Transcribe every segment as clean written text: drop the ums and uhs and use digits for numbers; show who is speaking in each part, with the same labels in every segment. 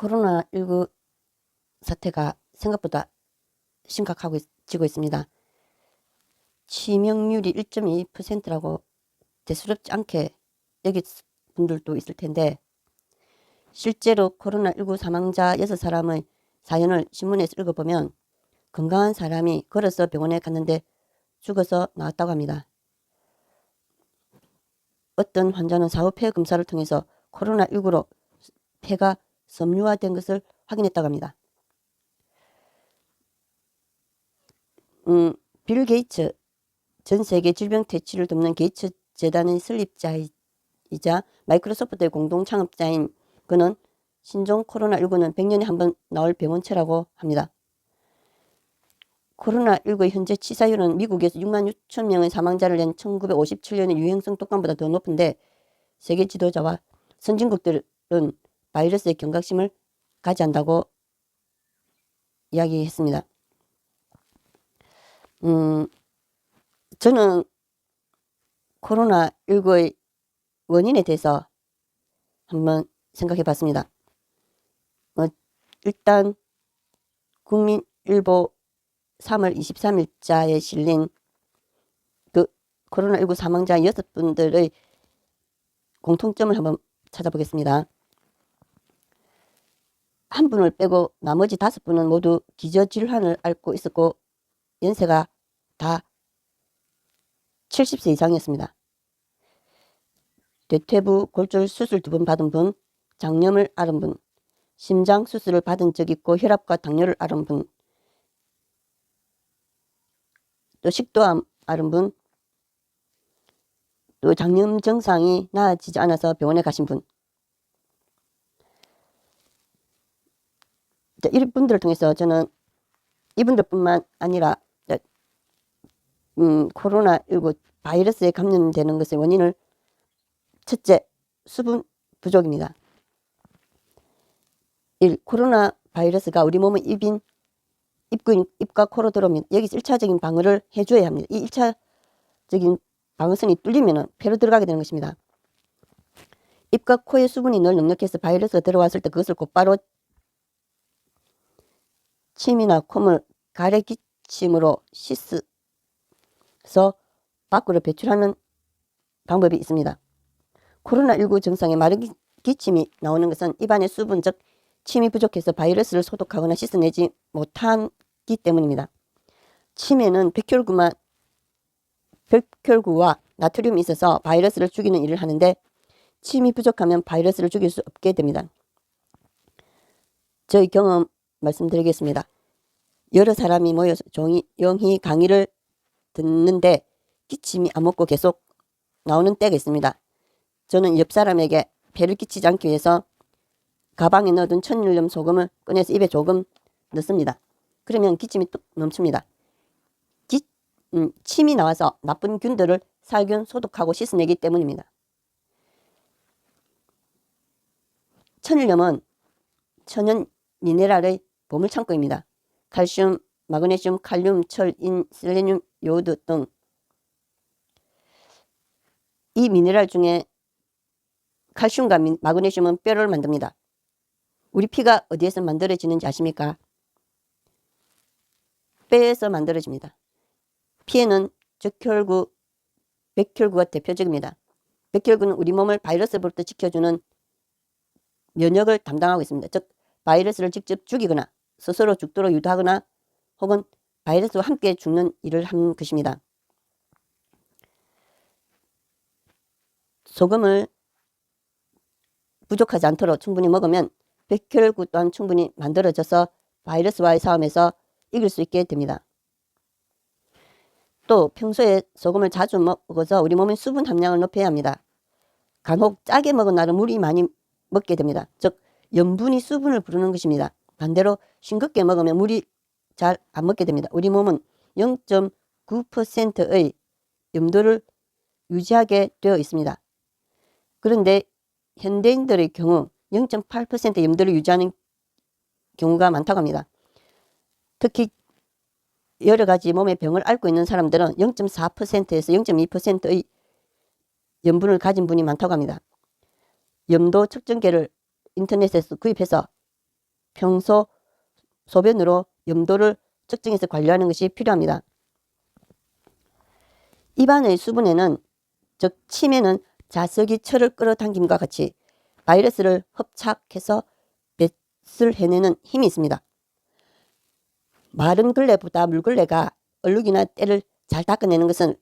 Speaker 1: 코로나19 사태가 생각보다 심각하지고 있습니다. 치명률이 1.2%라고 대수롭지 않게 여길 분들도 있을 텐데, 실제로 코로나19 사망자 6사람의 사연을 신문에서 읽어보면 건강한 사람이 걸어서 병원에 갔는데 죽어서 나왔다고 합니다. 어떤 환자는 사후폐 검사를 통해서 코로나19로 폐가 섬유화된 것을 확인했다고 합니다. 빌 게이츠, 전 세계 질병 퇴치를 돕는 게이츠 재단의 설립자이자 마이크로소프트의 공동 창업자인 그는 신종 코로나19는 100년에 한 번 나올 병원체라고 합니다. 코로나19의 현재 치사율은 미국에서 6만 6천 명의 사망자를 낸 1957년의 유행성 독감보다 더 높은데, 세계 지도자와 선진국들은 바이러스의 경각심을 가져야 한다고 이야기했습니다. 저는 코로나19의 원인에 대해서 한번 생각해 봤습니다. 일단 국민일보 3월 23일자에 실린 그 코로나19 사망자 6분들의 공통점을 한번 찾아보겠습니다. 한 분을 빼고 나머지 5분은 모두 기저질환을 앓고 있었고 연세가 다 70세 이상이었습니다. 대퇴부 골절 수술 2번 받은 분, 장염을 앓은 분, 심장 수술을 받은 적 있고 혈압과 당뇨를 앓은 분, 또 식도암 앓은 분, 또 장염 증상이 나아지지 않아서 병원에 가신 분. 이런 분들을 통해서 저는 이분들뿐만 아니라 코로나19 바이러스에 감염되는 것의 원인을 첫째, 수분 부족입니다. 1. 코로나 바이러스가 우리 몸의 입과 코로 들어오면 여기서 1차적인 방어를 해줘야 합니다. 이 1차적인 방어선이 뚫리면 폐로 들어가게 되는 것입니다. 입과 코의 수분이 늘 넉넉해서 바이러스가 들어왔을 때 그것을 곧바로 침이나 콧물, 가래 기침으로 씻어서 밖으로 배출하는 방법이 있습니다. 코로나19 증상에 마른 기침이 나오는 것은 입안의 수분, 즉 침이 부족해서 바이러스를 소독하거나 씻어내지 못하기 때문입니다. 침에는 백혈구와 나트륨이 있어서 바이러스를 죽이는 일을 하는데, 침이 부족하면 바이러스를 죽일 수 없게 됩니다. 저희 경험 말씀드리겠습니다. 여러 사람이 모여서 조용히 강의를 듣는데 기침이 안 멈고 계속 나오는 때가 있습니다. 저는 옆 사람에게 폐를 끼치지 않기 위해서 가방에 넣어둔 천일염 소금을 꺼내서 입에 조금 넣습니다. 그러면 기침이 뚝 멈춥니다. 침이 나와서 나쁜 균들을 살균 소독하고 씻어내기 때문입니다. 천일염은 천연 미네랄의 보물창고입니다. 칼슘, 마그네슘, 칼륨, 철, 인, 셀레늄, 요오드 등 이 미네랄 중에 칼슘과 마그네슘은 뼈를 만듭니다. 우리 피가 어디에서 만들어지는지 아십니까? 뼈에서 만들어집니다. 피에는 적혈구, 백혈구가 대표적입니다. 백혈구는 우리 몸을 바이러스로부터 지켜주는 면역을 담당하고 있습니다. 즉 바이러스를 직접 죽이거나 스스로 죽도록 유도하거나 혹은 바이러스와 함께 죽는 일을 한 것입니다. 소금을 부족하지 않도록 충분히 먹으면 백혈구 또한 충분히 만들어져서 바이러스와의 싸움에서 이길 수 있게 됩니다. 또 평소에 소금을 자주 먹어서 우리 몸의 수분 함량을 높여야 합니다. 간혹 짜게 먹은 날은 물이 많이 먹게 됩니다. 즉 염분이 수분을 부르는 것입니다. 반대로 싱겁게 먹으면 물이 잘 안 먹게 됩니다. 우리 몸은 0.9%의 염도를 유지하게 되어 있습니다. 그런데 현대인들의 경우 0.8% 염도를 유지하는 경우가 많다고 합니다. 특히 여러 가지 몸의 병을 앓고 있는 사람들은 0.4%에서 0.2%의 염분을 가진 분이 많다고 합니다. 염도 측정계를 인터넷에서 구입해서 평소 소변으로 염도를 측정해서 관리하는 것이 필요합니다. 입안의 수분에는, 즉 침에는 자석이 철을 끌어당김과 같이 바이러스를 흡착해서 뱃을 해내는 힘이 있습니다. 마른 걸레보다 물걸레가 얼룩이나 때를 잘 닦아내는 것은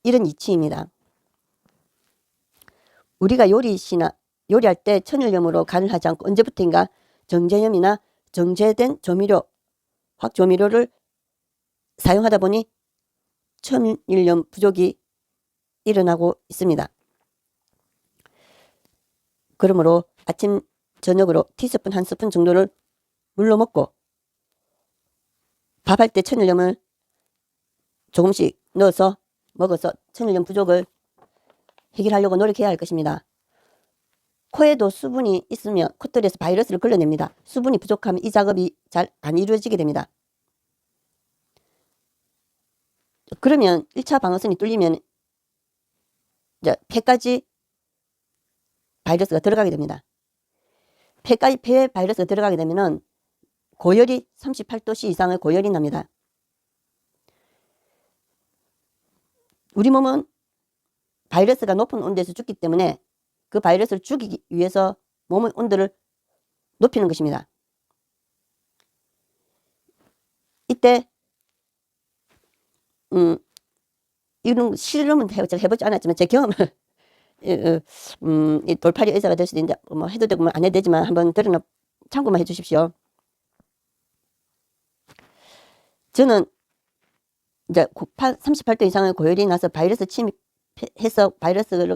Speaker 1: 이런 이치입니다. 우리가 요리할 때 천일염으로 간을 하지 않고 언제부터인가 정제염이나 정제된 조미료, 확조미료를 사용하다 보니 천일염 부족이 일어나고 있습니다. 그러므로 아침 저녁으로 티스푼 1스푼 정도를 물로 먹고 밥할 때 천일염을 조금씩 넣어서 먹어서 천일염 부족을 해결하려고 노력해야 할 것입니다. 코에도 수분이 있으면 코털에서 바이러스를 걸러냅니다. 수분이 부족하면 이 작업이 잘 안 이루어지게 됩니다. 그러면 1차 방어선이 뚫리면 이제 폐까지 바이러스가 들어가게 됩니다. 폐에 바이러스가 들어가게 되면은 고열이 38도씨 이상의 고열이 납니다. 우리 몸은 바이러스가 높은 온도에서 죽기 때문에 그 바이러스를 죽이기 위해서 몸의 온도를 높이는 것입니다. 이때 이런 실험은 제가 해보지 않았지만 제 경험을 이 돌팔이 의사가 될 수도 있는데 뭐 해도 되고 안 해도 되지만 한번 들어나 참고만 해 주십시오. 저는 이제 38도 이상의 고열이 나서 바이러스가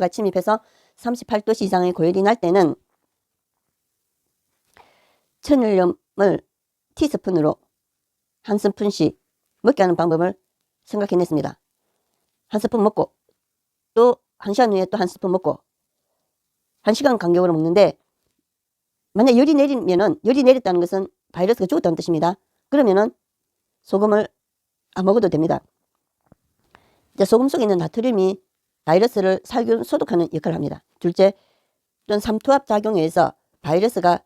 Speaker 1: 침입해서 38도씨 이상의 고열이 날 때는 천일염을 티스푼으로 1스푼씩 먹게 하는 방법을 생각해냈습니다. 1스푼 먹고 또 1시간 후에 또 1스푼 먹고 1시간 간격으로 먹는데, 만약 열이 내렸다는 것은 바이러스가 죽었다는 뜻입니다. 그러면은 소금을 안 먹어도 됩니다. 이제 소금 속에 있는 나트륨이 바이러스를 살균 소독하는 역할을 합니다. 둘째, 또는 삼투압 작용에 의해서 바이러스가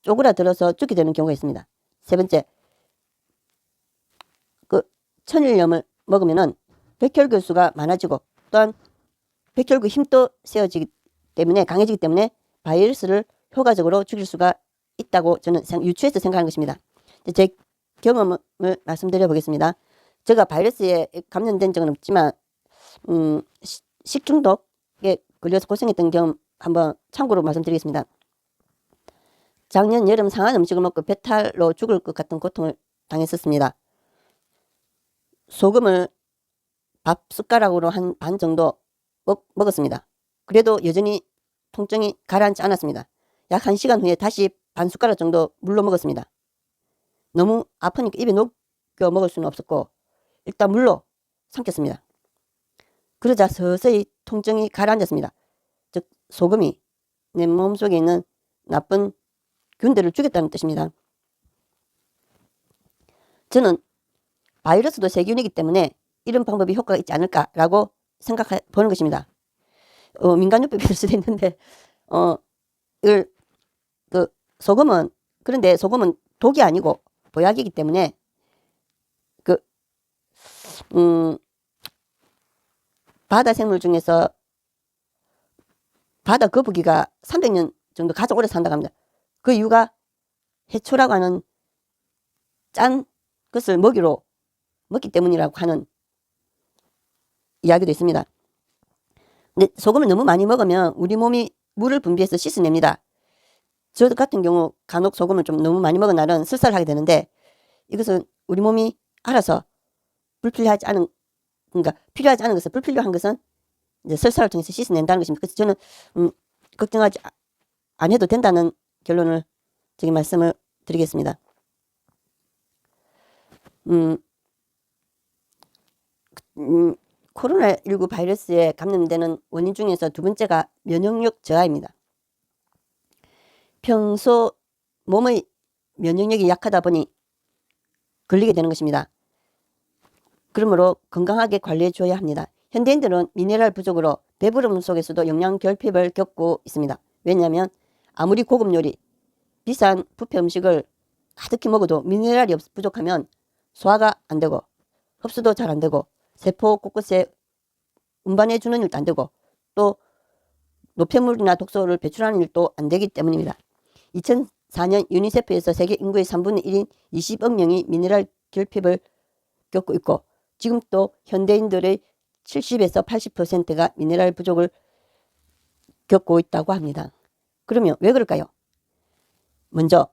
Speaker 1: 쪼그라들어서 죽게 되는 경우가 있습니다. 세 번째, 그 천일염을 먹으면은 백혈구수가 많아지고 또한 백혈구 힘도 세워지기 때문에 강해지기 때문에 바이러스를 효과적으로 죽일 수가 있다고 저는 유추해서 생각하는 것입니다. 제 경험을 말씀드려 보겠습니다. 제가 바이러스에 감염된 적은 없지만 식중독에 걸려서 고생했던 경험 한번 참고로 말씀드리겠습니다. 작년 여름 상한 음식을 먹고 배탈로 죽을 것 같은 고통을 당했었습니다. 소금을 밥 숟가락으로 한 반 정도 먹었습니다. 그래도 여전히 통증이 가라앉지 않았습니다. 약 1시간 후에 다시 반 숟가락 정도 물로 먹었습니다. 너무 아프니까 입에 녹여 먹을 수는 없었고 일단 물로 삼켰습니다. 그러자 서서히 통증이 가라앉았습니다. 즉 소금이 내 몸속에 있는 나쁜 균들을 죽였다는 뜻입니다. 저는 바이러스도 세균이기 때문에 이런 방법이 효과가 있지 않을까라고 생각해 보는 것입니다. 민간요법이 될 수도 있는데 그런데 소금은 독이 아니고 보약이기 때문에 바다 생물 중에서 바다 거북이가 300년 정도 가장 오래 산다고 합니다. 그 이유가 해초라고 하는 짠 것을 먹기 때문이라고 하는 이야기도 있습니다. 근데 소금을 너무 많이 먹으면 우리 몸이 물을 분비해서 씻어냅니다. 저 같은 경우 간혹 소금을 좀 너무 많이 먹은 날은 설사를 하게 되는데, 이것은 우리 몸이 알아서 필요하지 않은 것을 불필요한 것은 이제 설사를 통해서 씻어낸다는 것입니다. 그래서 저는 걱정하지 안 해도 된다는 결론을 저기 말씀을 드리겠습니다. 코로나19 바이러스에 감염되는 원인 중에서 두 번째가 면역력 저하입니다. 평소 몸의 면역력이 약하다 보니 걸리게 되는 것입니다. 그러므로 건강하게 관리해 줘야 합니다. 현대인들은 미네랄 부족으로 배부름 속에서도 영양 결핍을 겪고 있습니다. 왜냐하면 아무리 고급 요리, 비싼 뷔페 음식을 가득히 먹어도 미네랄이 부족하면 소화가 안 되고 흡수도 잘 안 되고 세포 곳곳에 운반해 주는 일도 안 되고 또 노폐물이나 독소를 배출하는 일도 안 되기 때문입니다. 2004년 유니세프에서 세계 인구의 3분의 1인 20억 명이 미네랄 결핍을 겪고 있고 지금 또 현대인들의 70에서 80%가 미네랄 부족을 겪고 있다고 합니다. 그러면 왜 그럴까요? 먼저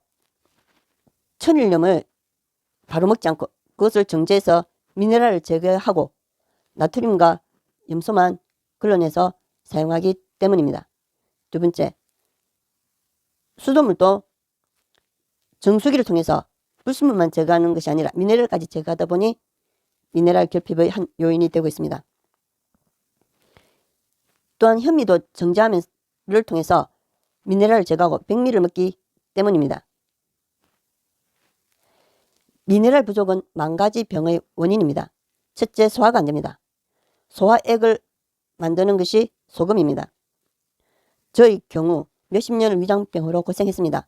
Speaker 1: 천일염을 바로 먹지 않고 그것을 정제해서 미네랄을 제거하고 나트륨과 염소만 걸러내서 사용하기 때문입니다. 두 번째, 수돗물도 정수기를 통해서 불순물만 제거하는 것이 아니라 미네랄까지 제거하다 보니 미네랄 결핍의 한 요인이 되고 있습니다. 또한 현미도 정제하면을 통해서 미네랄을 제거하고 백미를 먹기 때문입니다. 미네랄 부족은 10,000가지 병의 원인입니다. 첫째, 소화가 안 됩니다. 소화액을 만드는 것이 소금입니다. 저의 경우 몇십 년을 위장병으로 고생했습니다.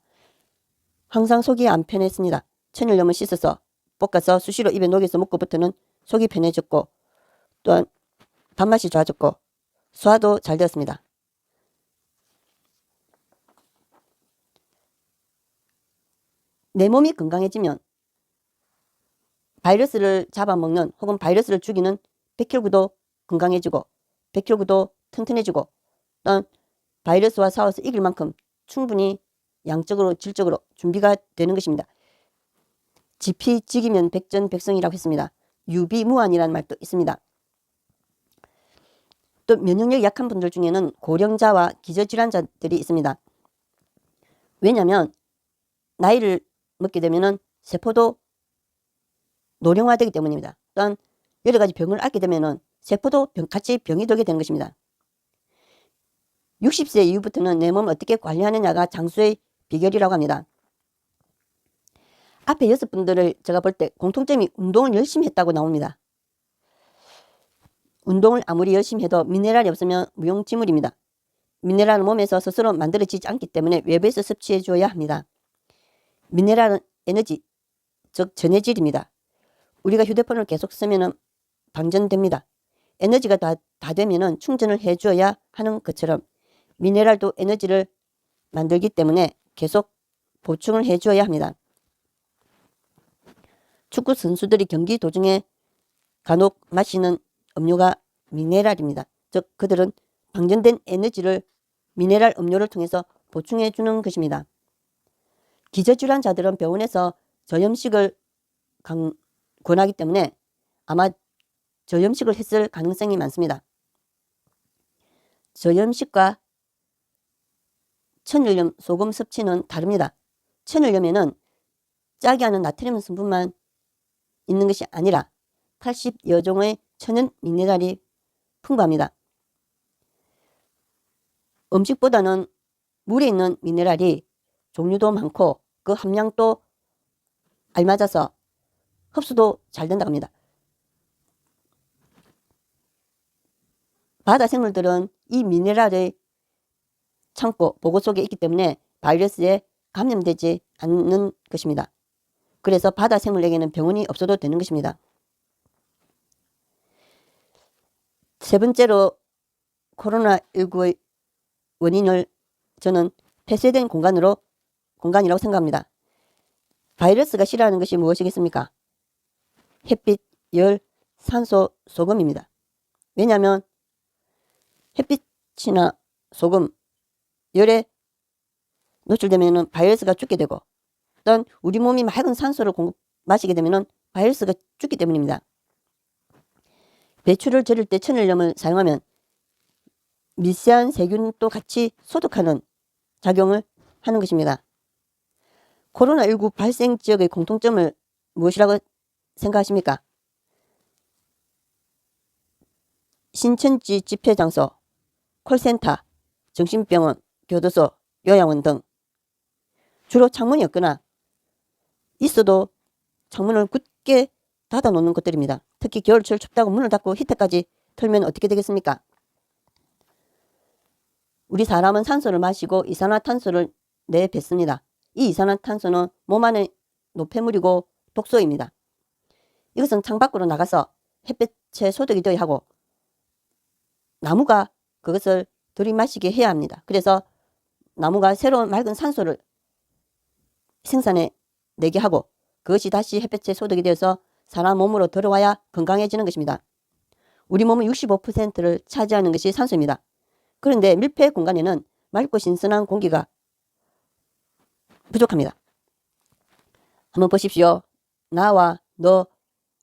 Speaker 1: 항상 속이 안 편했습니다. 천일염을 씻어서 볶아서 수시로 입에 녹여서 먹고부터는 속이 편해졌고 또한 밥맛이 좋아졌고 소화도 잘 되었습니다. 내 몸이 건강해지면 바이러스를 잡아먹는 혹은 바이러스를 죽이는 백혈구도 건강해지고 백혈구도 튼튼해지고 또한 바이러스와 싸워서 이길 만큼 충분히 양적으로 질적으로 준비가 되는 것입니다. 지피지기면 백전백승이라고 했습니다. 유비무환이라는 말도 있습니다. 또 면역력이 약한 분들 중에는 고령자와 기저질환자들이 있습니다. 왜냐하면 나이를 먹게 되면 세포도 노령화되기 때문입니다. 또한 여러 가지 병을 앓게 되면 세포도 같이 병이 되게 되는 것입니다. 60세 이후부터는 내 몸을 어떻게 관리하느냐가 장수의 비결이라고 합니다. 앞에 6분들을 제가 볼 때 공통점이 운동을 열심히 했다고 나옵니다. 운동을 아무리 열심히 해도 미네랄이 없으면 무용지물입니다. 미네랄은 몸에서 스스로 만들어지지 않기 때문에 외부에서 섭취해 줘야 합니다. 미네랄은 에너지, 즉 전해질입니다. 우리가 휴대폰을 계속 쓰면 방전됩니다. 에너지가 다 되면 충전을 해줘야 하는 것처럼 미네랄도 에너지를 만들기 때문에 계속 보충을 해줘야 합니다. 축구 선수들이 경기 도중에 간혹 마시는 음료가 미네랄입니다. 즉 그들은 방전된 에너지를 미네랄 음료를 통해서 보충해 주는 것입니다. 기저질환자들은 병원에서 저염식을 권하기 때문에 아마 저염식을 했을 가능성이 많습니다. 저염식과 천일염 소금 섭취는 다릅니다. 천일염에는 짜게 하는 나트륨 성분만 있는 것이 아니라 80여 종의 천연 미네랄이 풍부합니다. 음식보다는 물에 있는 미네랄이 종류도 많고 그 함량도 알맞아서 흡수도 잘 된다고 합니다. 바다 생물들은 이 미네랄의 창고, 보고 속에 있기 때문에 바이러스에 감염되지 않는 것입니다. 그래서 바다 생물에게는 병원이 없어도 되는 것입니다. 세 번째로 코로나19의 원인을 저는 폐쇄된 공간이라고 생각합니다. 바이러스가 싫어하는 것이 무엇이겠습니까? 햇빛, 열, 산소, 소금입니다. 왜냐하면 햇빛이나 소금, 열에 노출되면 바이러스가 죽게 되고 또한 우리 몸이 맑은 산소를 마시게 되면 바이러스가 죽기 때문입니다. 배출을 절일 때 천일염을 사용하면 미세한 세균도 같이 소독하는 작용을 하는 것입니다. 코로나19 발생 지역의 공통점을 무엇이라고 생각하십니까? 신천지 집회장소, 콜센터, 정신병원, 교도소, 요양원 등 주로 창문이 없거나 있어도 창문을 굳게 닫아 놓는 것들입니다. 특히 겨울철 춥다고 문을 닫고 히터까지 틀면 어떻게 되겠습니까? 우리 사람은 산소를 마시고 이산화탄소를 내뱉습니다. 이 이산화탄소는 몸 안의 노폐물이고 독소입니다. 이것은 창밖으로 나가서 햇볕에 소독이 되어야 하고 나무가 그것을 들이마시게 해야 합니다. 그래서 나무가 새로운 맑은 산소를 생산해내게 하고 그것이 다시 햇볕에 소독이 되어서 사람 몸으로 들어와야 건강해지는 것입니다. 우리 몸의 65%를 차지하는 것이 산소입니다. 그런데 밀폐 공간에는 맑고 신선한 공기가 부족합니다. 한번 보십시오. 나와 너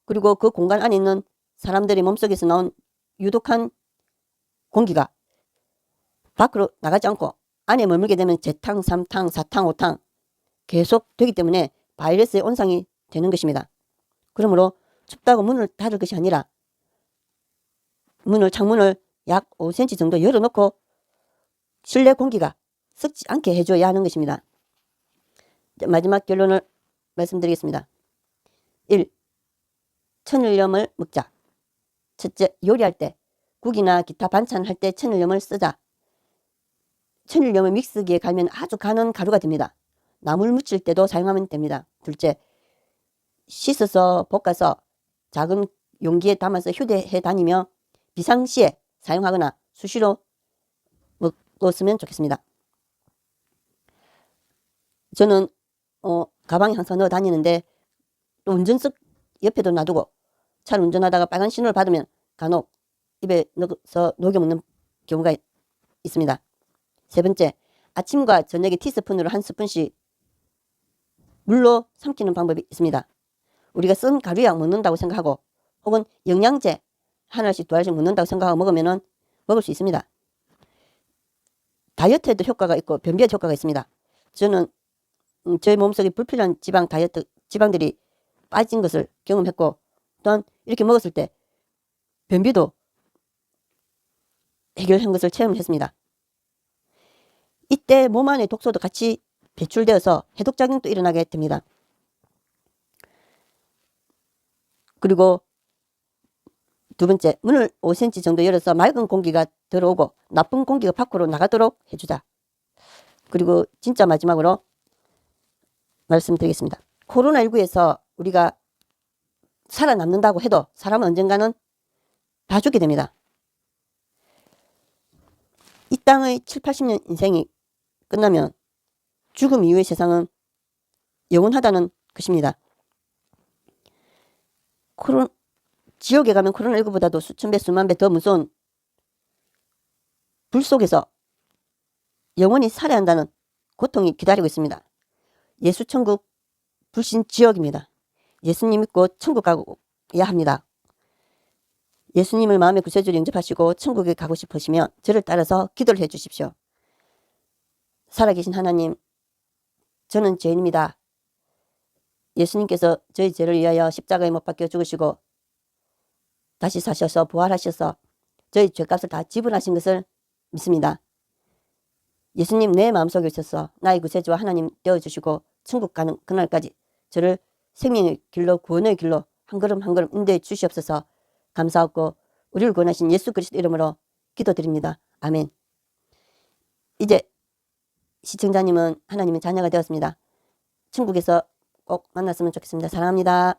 Speaker 1: 그리고 그 공간 안에 있는 사람들의 몸속에서 나온 유독한 공기가 밖으로 나가지 않고 안에 머물게 되면 재탕, 3탕, 4탕, 5탕 계속 되기 때문에 바이러스의 온상이 되는 것입니다. 그러므로 춥다고 문을 닫을 것이 아니라 창문을 약 5cm 정도 열어놓고 실내 공기가 썩지 않게 해줘야 하는 것입니다. 마지막 결론을 말씀드리겠습니다. 1. 천일염을 먹자. 첫째, 요리할 때 국이나 기타 반찬 할 때 천일염을 쓰자. 천일염을 믹서기에 갈면 아주 가는 가루가 됩니다. 나물 무칠 때도 사용하면 됩니다. 둘째, 씻어서 볶아서 작은 용기에 담아서 휴대해 다니며 비상시에 사용하거나 수시로 먹었으면 좋겠습니다. 저는 가방에 항상 넣어 다니는데 또 운전석 옆에도 놔두고 차를 운전하다가 빨간 신호를 받으면 간혹 입에 넣어서 녹여 먹는 경우가 있습니다. 세 번째, 아침과 저녁에 티스푼으로 한 스푼씩 물로 삼키는 방법이 있습니다. 우리가 쓴 가루약 먹는다고 생각하고 혹은 영양제 하나씩 두 알씩 먹는다고 생각하고 먹으면 먹을 수 있습니다. 다이어트에도 효과가 있고 변비에도 효과가 있습니다. 저는 저희 몸속에 불필요한 지방들이 빠진 것을 경험했고 또한 이렇게 먹었을 때 변비도 해결한 것을 체험했습니다. 이때 몸 안에 독소도 같이 배출되어서 해독작용도 일어나게 됩니다. 그리고 두 번째, 문을 5cm 정도 열어서 맑은 공기가 들어오고 나쁜 공기가 밖으로 나가도록 해주자. 그리고 진짜 마지막으로 말씀드리겠습니다. 코로나19에서 우리가 살아남는다고 해도 사람은 언젠가는 다 죽게 됩니다. 이 땅의 7, 80년 인생이 끝나면 죽음 이후의 세상은 영원하다는 것입니다. 지옥에 가면 코로나19보다도 수천 배, 수만 배 더 무서운 불 속에서 영원히 살아야 한다는 고통이 기다리고 있습니다. 예수천국 불신 지옥입니다. 예수님 믿고 천국 가야 합니다. 예수님을 마음의 구세주로 영접하시고 천국에 가고 싶으시면 저를 따라서 기도를 해 주십시오. 살아계신 하나님, 저는 죄인입니다. 예수님께서 저희 죄를 위하여 십자가에 못 박혀 죽으시고 다시 사셔서 부활하셔서 저희 죄값을 다 지불하신 것을 믿습니다. 예수님 내 마음속에 오셔서 나의 구세주와 하나님 되어주시고 천국 가는 그날까지 저를 생명의 길로 구원의 길로 한 걸음 한 걸음 인도해 주시옵소서. 감사하고 우리를 구원하신 예수 그리스도 이름으로 기도드립니다. 아멘. 이제 시청자님은 하나님의 자녀가 되었습니다. 천국에서 꼭 만났으면 좋겠습니다. 사랑합니다.